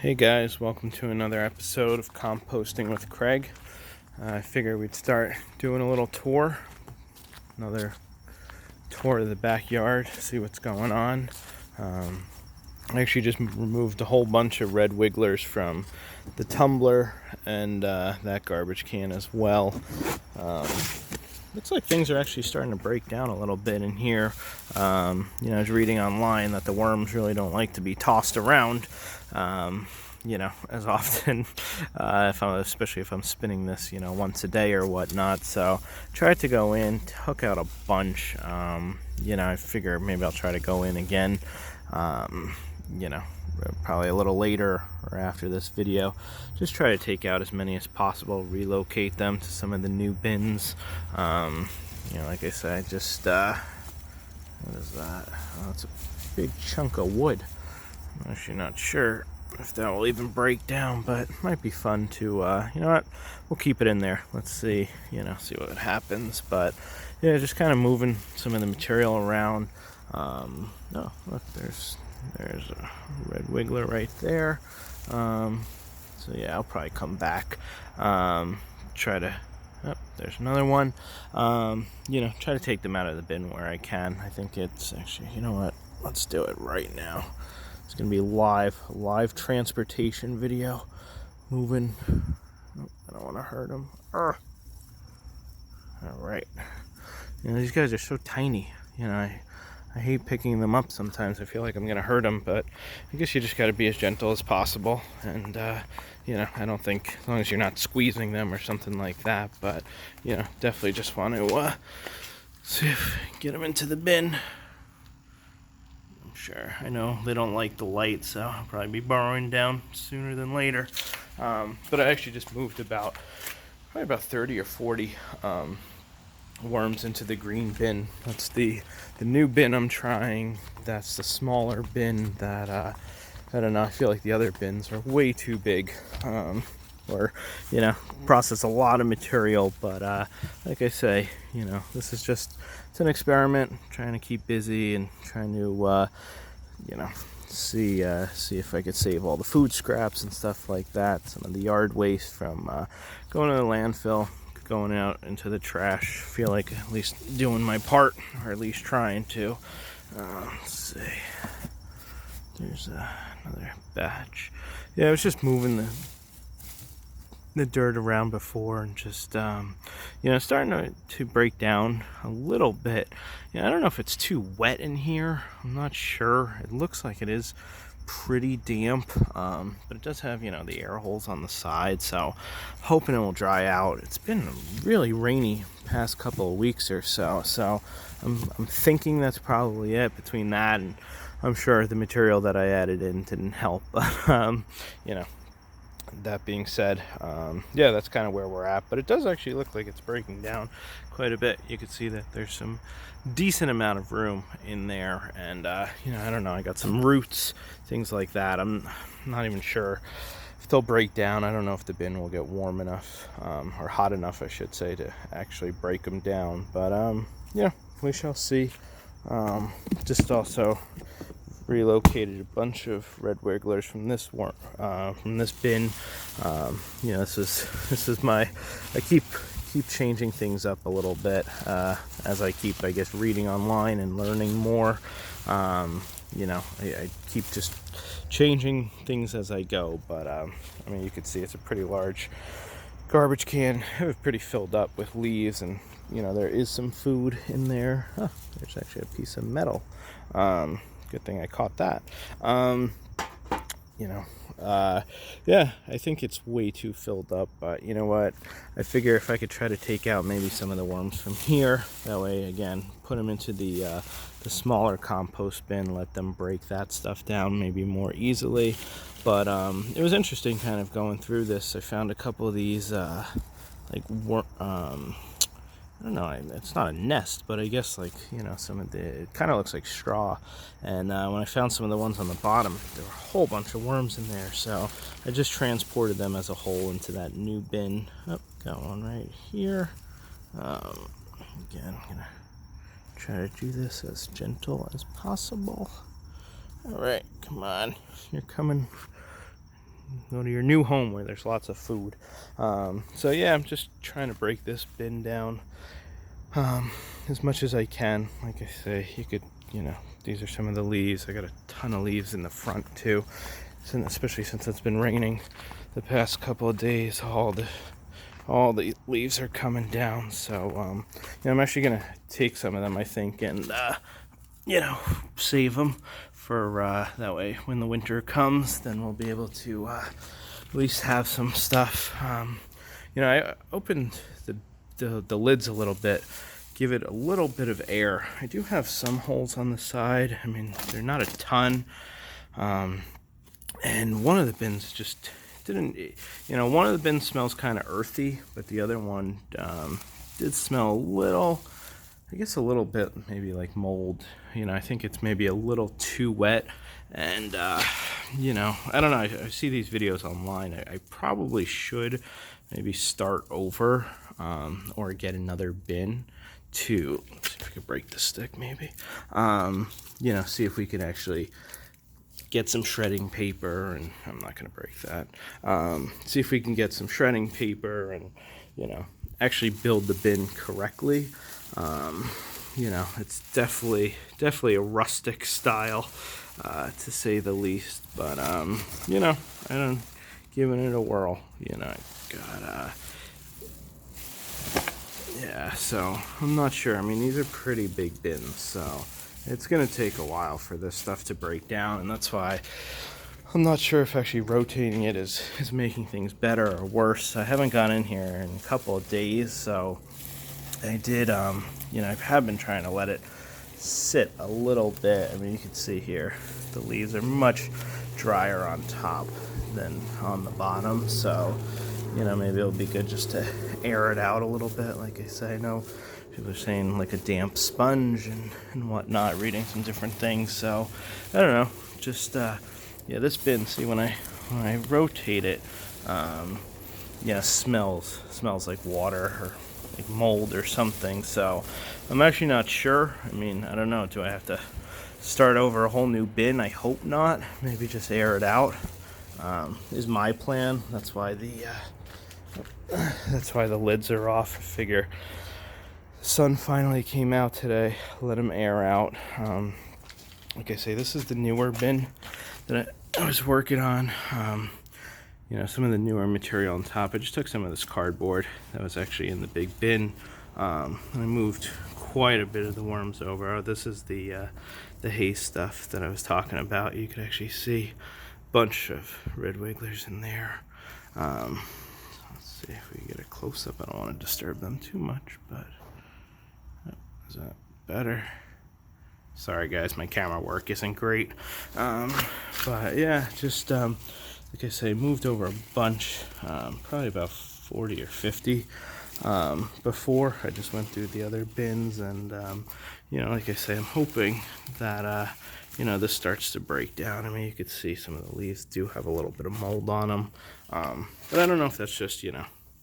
Hey guys, welcome to another episode of Composting with Craig. I figured we'd start doing a little tour, another tour of the backyard, see what's going on. I actually just removed a whole bunch of red wigglers from the tumbler and that garbage can as well. Looks like things are actually starting to break down a little bit in here. I was reading online that the worms really don't like to be tossed around, as often, especially if I'm spinning this, once a day or whatnot. So tried to go in, took out a bunch. I figure maybe I'll try to go in again, probably a little later or after this video. Just try to take out as many as possible, relocate them to some of the new bins. Like I said, just what is that? Oh, it's a big chunk of wood. I'm actually not sure if that will even break down, but it might be fun to we'll keep it in there. Let's see what happens. But yeah, just kind of moving some of the material around. Oh, look, there's a red wiggler right there. So yeah, I'll probably come back, try to, there's another one. Try to take them out of the bin where I can. I think it's actually, let's do it right now. It's gonna be live transportation video. Moving. Oh, I don't want to hurt them. All right. These guys are so tiny. I hate picking them up sometimes. I feel like I'm gonna hurt them, but I guess you just gotta be as gentle as possible. And I don't think, as long as you're not squeezing them or something like that. But definitely just want to see if get them into the bin. I'm sure. I know they don't like the light, so I'll probably be burrowing down sooner than later. But I actually just moved probably about 30 or 40 worms into the green bin. That's the new bin I'm trying. That's the smaller bin that I don't know, I feel like the other bins are way too big, or process a lot of material. But like I say, this is just, it's an experiment, trying to keep busy and trying to see if I could save all the food scraps and stuff like that, some of the yard waste from going to the landfill, going out into the trash. Feel like at least doing my part, or at least trying to. Let's see. There's another batch. Yeah, I was just moving the dirt around before, and just starting to break down a little bit. I don't know if it's too wet in here. I'm not sure. It looks like it is pretty damp, but it does have the air holes on the side, so hoping it will dry out. It's been really rainy past couple of weeks or so I'm thinking that's probably it. Between that, and I'm sure the material that I added in didn't help. But that being said, that's kind of where we're at. But it does actually look like it's breaking down quite a bit. You can see that there's some decent amount of room in there, and I don't know, I got some roots, things like that. I'm not even sure if they'll break down. I don't know if the bin will get warm enough, or hot enough, I should say, to actually break them down. But we shall see. Just also relocated a bunch of red wigglers from this bin. This is my, I keep changing things up a little bit as I keep, I guess, reading online and learning more. I keep just changing things as I go. But you can see it's a pretty large garbage can. It was pretty filled up with leaves, and there is some food in there. There's actually a piece of metal. Good thing I caught that. I think it's way too filled up, but you know what? I figure if I could try to take out maybe some of the worms from here, that way, again, put them into the smaller compost bin, let them break that stuff down maybe more easily. But it was interesting kind of going through this. I found a couple of these I don't know, it's not a nest, but I guess some of it kind of looks like straw. And when I found some of the ones on the bottom, there were a whole bunch of worms in there. So I just transported them as a whole into that new bin. Oh, got one right here. Again, I'm gonna try to do this as gentle as possible. All right, come on, you're coming go to your new home where there's lots of food. So yeah, I'm just trying to break this bin down as much as I can. Like I say, you could, these are some of the leaves. I got a ton of leaves in the front too, especially since it's been raining the past couple of days. All the leaves are coming down. So I'm actually gonna take some of them, I think, and save them for that way when the winter comes, then we'll be able to at least have some stuff. I opened the lids a little bit, give it a little bit of air. I do have some holes on the side. I mean, they're not a ton. And one of the bins just didn't, one of the bins smells kind of earthy, but the other one did smell a little bit maybe like mold. I think it's maybe a little too wet. And, I don't know. I see these videos online. I probably should maybe start over or get another bin to, let's see if we could break the stick maybe. See if we can actually get some shredding paper, and I'm not going to break that. See if we can get some shredding paper and, actually build the bin correctly. It's definitely a rustic style, to say the least. But, I don't, giving it a whirl. I got, yeah, so I'm not sure. I mean, these are pretty big bins, so it's going to take a while for this stuff to break down, and that's why I'm not sure if actually rotating it is making things better or worse. I haven't gone in here in a couple of days, so I did, I have been trying to let it sit a little bit. I mean, you can see here, the leaves are much drier on top than on the bottom, so, maybe it'll be good just to air it out a little bit. Like I say, I know people are saying like a damp sponge and whatnot, reading some different things, so, I don't know, just, this bin, see, when I rotate it, smells like water or like mold or something. So I'm actually not sure. I mean, I don't know. Do I have to start over a whole new bin? I hope not. Maybe just air it out is my plan. That's why the lids are off. I figure the sun finally came out today. Let them air out. Like I say, this is the newer bin that I was working on. Some of the newer material on top. I just took some of this cardboard that was actually in the big bin, and I moved quite a bit of the worms over. Oh, this is the hay stuff that I was talking about. You could actually see a bunch of red wigglers in there. Let's see if we get a close-up. I don't want to disturb them too much, but is that better? Sorry guys, my camera work isn't great. But yeah, just like I say, moved over a bunch, probably about 40 or 50 before. I just went through the other bins, and like I say, I'm hoping that this starts to break down. I mean, you could see some of the leaves do have a little bit of mold on them, but I don't know if that's just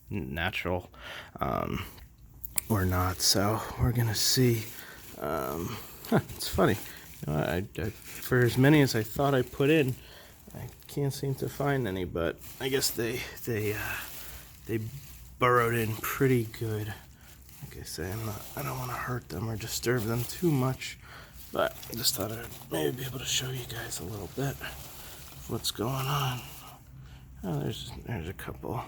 natural or not. So we're gonna see. It's funny, I for as many as I thought I put in, I can't seem to find any, but I guess they burrowed in pretty good. Like I say, I don't want to hurt them or disturb them too much, but I just thought I'd maybe be able to show you guys a little bit of what's going on. Oh, there's a couple.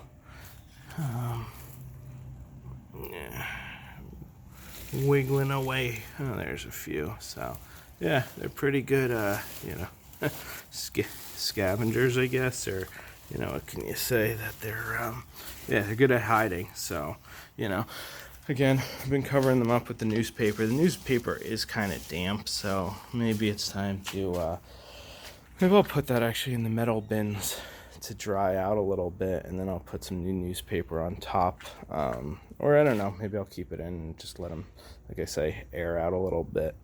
Yeah, wiggling away. Oh, there's a few. So yeah, they're pretty good. Scavengers, I guess, or what can you say, that they're good at hiding. So again, I've been covering them up with the newspaper. The newspaper is kind of damp, so maybe it's time to maybe I'll put that actually in the metal bins to dry out a little bit, and then I'll put some new newspaper on top, or I don't know, maybe I'll keep it in and just let them, like I say, air out a little bit.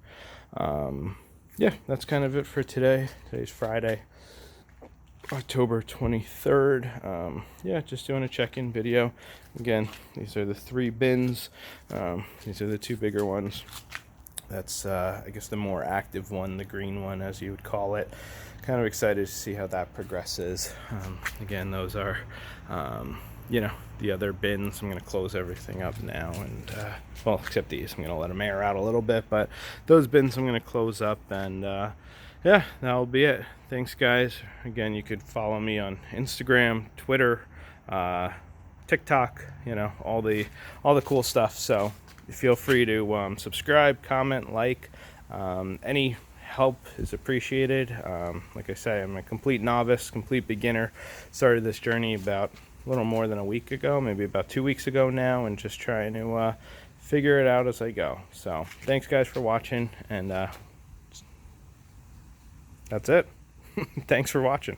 Yeah, that's kind of it for today. Today's Friday, October 23rd. Yeah, just doing a check-in video. Again, these are the 3 bins. These are the 2 bigger ones That's I guess the more active one, the green one as you would call it. Kind of excited to see how that progresses. Again, those are the other bins. I'm going to close everything up now, and well, except these, I'm going to let them air out a little bit, but those bins I'm going to close up, and yeah, that'll be it. Thanks, guys. Again, you could follow me on Instagram, Twitter, TikTok, all the cool stuff. So feel free to subscribe, comment, like. Any help is appreciated. Like I say, I'm a complete novice, complete beginner. Started this journey about a little more than a week ago, maybe about 2 weeks ago now, and just trying to figure it out as I go. So thanks, guys, for watching, and that's it. Thanks for watching.